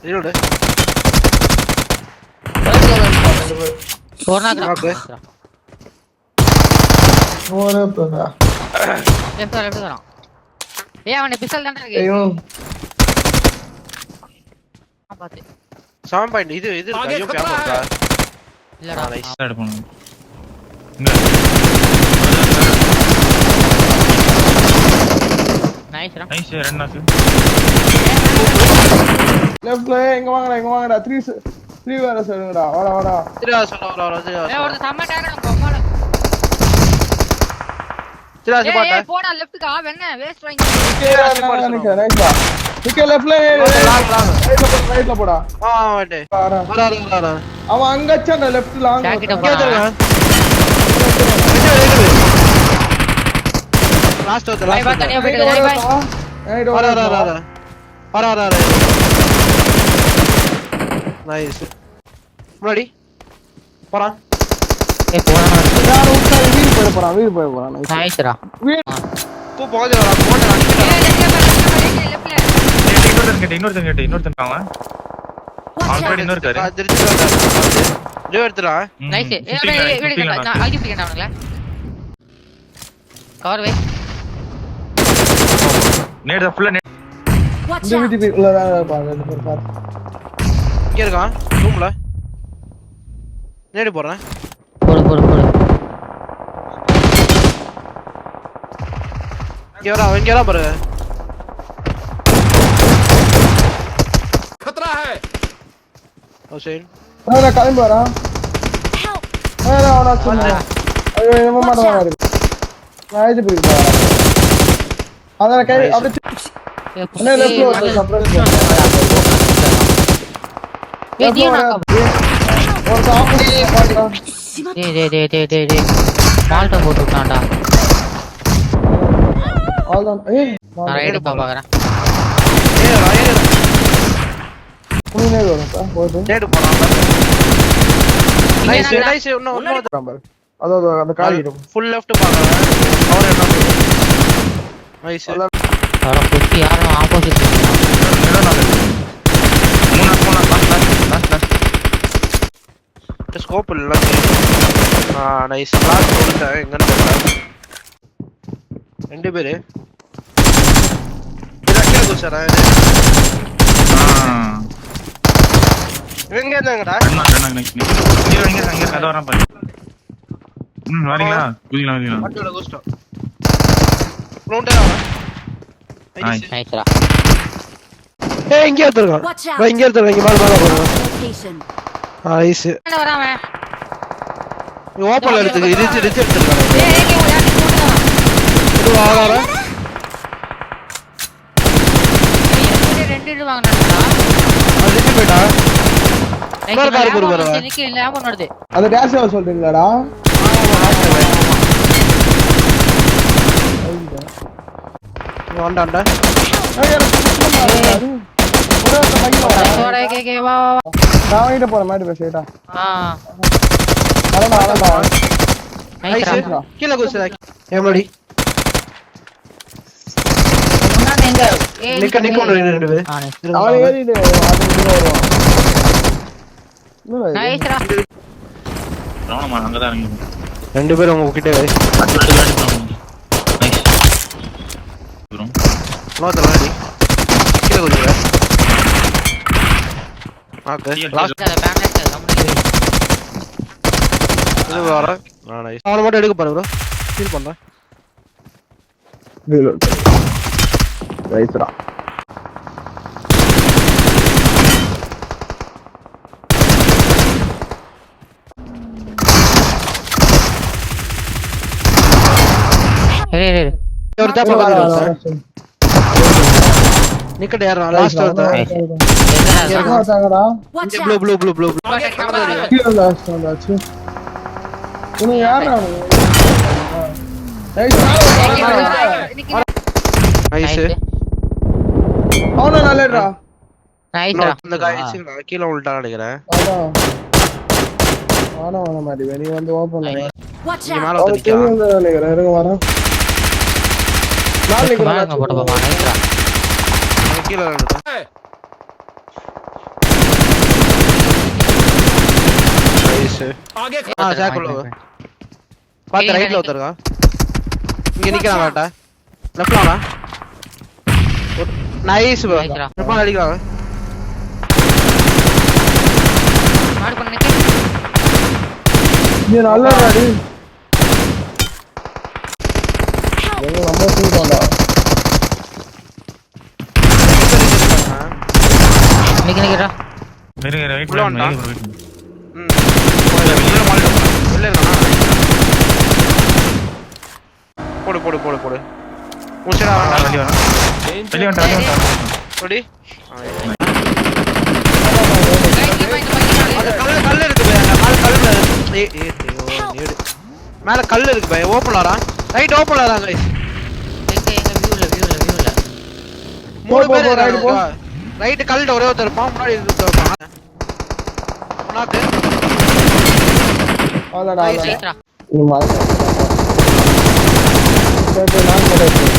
reload. छोड़ना करा ஓரே போடா லெஃப்ட் கரா அவனே பிஸ்டல் தான்டா இருக்கு ஐயோ பாத்து 7 பாயிண்ட் இது ஐயோ கேம் இருக்கா இல்லடா நைஸ் எடுப்போம் நைஸ்டா நைஸ் ரெண்டு நாக்கு லெஃப்ட்ல எங்க வாங்கடா 3 வேற சொல்லுங்கடா வாடா திரா சொல்ல ஒரு சம்ம டயர் போமால திரா போடா ஏய் போடா லெஃப்ட் கா வெண்ண வேஸ்ட் வாங்கி நைஸ்டா நிக்க லெஃப்ட்ல ரைட்ல போடா வாடே வர அவன் அங்க அச்சான்டா லெஃப்ட் லாங் ஜாக்கெட் லாஸ்ட் வந்து பை லாஸ்ட் தனியா போயிடு பை வர நைஸ் முன்னாடி போறான் ஏய் போடா யார உட்கார வீடு போய் போறான் நைஸ்டா தூ போதே வர போடா லெஃப்ட்ல இன்னொருத்தன் அவன் ஆல்ரெடி இன்னொரு காரு ஜோ எடுத்துடா நைஸ் ஏய் நான் அழுத்தி பிடிக்கடா அவங்கள கவர் வை நேரா ஃபுல்லா இந்த வீட்டு உள்ள பாரு இங்க இருக்கான் ரூம்ல நேடி போறேன் போடு இங்க வரா பாரு खतरा है ஹுசைன் நான் கிளம்பி வரேன் அவனா சொன்னா ஐயோ என்ன மாட்டறான் நான் இது போய் போறேன் அத கை அப்படியே என்ன லெஃப்ட்ல ஒரு சப்ரஸ் ஏய் நீனா ஒரு சாப்பிடு பாடுடா டேய் மால்ட்ட போட்டுட்டான்டா ஆல்தான் ஏய் நான் ரைட் பாக்கறேன் ஏய் புனினே வரப்பா போடு நேடி போறான் நைஸ் இன்னும் அதோ அந்த காலி இருக்கு ஃபுல் லெஃப்ட் பாக்கறேன் அவர் என்ன நைஸ் அவர குத்தி யாரும் ஆப்போசிட் ஸ்கோப் இல்ல நைஸ் லாஸ்ட் போடுங்க எங்கன்னு தெரியல ரெண்டு பேரு இதக்கே குச்சறா எங்க இருந்தாங்கடா இங்க கதை வரான் பாரு வரீங்களா குதிக்கலாம் மட்டோட கோஸ்டோ ரவுண்டா நைஸ்டா ஏய் இங்க எடுத்துறோம் பை இங்க எடுத்துறோம் இங்க மேல போறோம் நைஸ் என்ன வராம நீ ஓபன்ல எடுத்துக்க இது எடுத்துறோம் ஏய் ஏய் யாரு போடுடா இது வாங்கற ஏய் ரெண்டு வாங்குறடா அது போய்டா இன்னொரு கார் போடு வர இன்னைக்கு லேப் நடது அந்த டேஷ் சொல்றீங்களாடா வாண்டாண்டா சோடா கே வா நான் வாங்கிட்டு போறேன் மாதிரி பேசிட்டா வரடா நைஸ் நைஸ்டா கீழ குச்சடா ஏமடி முன்னாடி எங்க ஏய் நிக்க ரெண்டு பேர் அவன் ஏறிடு அது வருவான் நைஸ்டா ராவணமா அங்கதான் இறங்கி ரெண்டு பேரும் உங்க கிட்ட நோத்தல ரெடி கீழ குச்சடா ஓகே லாஸ்ட் இது வர நைஸ் அவன மட்டும் எடுக்க பாரு ப்ரோ ஃபீல் பண்றேன் ரைஸ்டா ஏய் ஒரு தப்பா பாரு நிக்கட யாரா லாஸ்ட் வரதா தாங்கடா ப்ளூ கீழ லாஸ்ட் வந்தாச்சு இன்னும் யாரா நைஸ் நைஸ் அவன நல்லடா நைஸ்டா இந்த गाइस கீழ உள்டா நினைக்கிறேன் அதான் ஆனா மாதிரி நீ வந்து ஓபன் பண்ணு நீ மேல வந்து நிக்கிறேன் இருங்க வரேன் நாளைக்கு போட்டு போமா நைஸ்டா கீழ நின்னுடா நைஸ் சாக்குள்ள பாத்து ரைட்ல ஒருத்தருக்கா இங்க நிக்கிறான் வேட்டா லெஃப்ட்ல வாடா நைஸ் ப்ரோ ரொம்ப அடிக்குறாங்க மாடு பண்ண நிக்க நீ நல்லா அடி எங்க நம்ம தூக்குறோம்டா நிக்கிறா வெரி ரைட் உள்ள வெயிட் வந்துட்டான். வெயிட் உள்ள இருக்கானா போடு போடு போடு போடு மூச்சடா வெளிய வா வெளிய வா போடி இந்த கல்லு கல்லு இருக்கு பே மேல கல்லு ஏய் மேல கல்லு இருக்கு பே ஓபன்லாடா ரைட் ஓபன்லாடா गाइस எங்க வியூல மூணு போ, பேர் right போ. ரைட் கல்ல ஒரே ஒருத்தர் இருப்பான் முன்னாடி இருப்பான் உனக்கு ஆளடா Nice. நிக்கிறா நீ மாதிரி சரி நான் போடுறேன்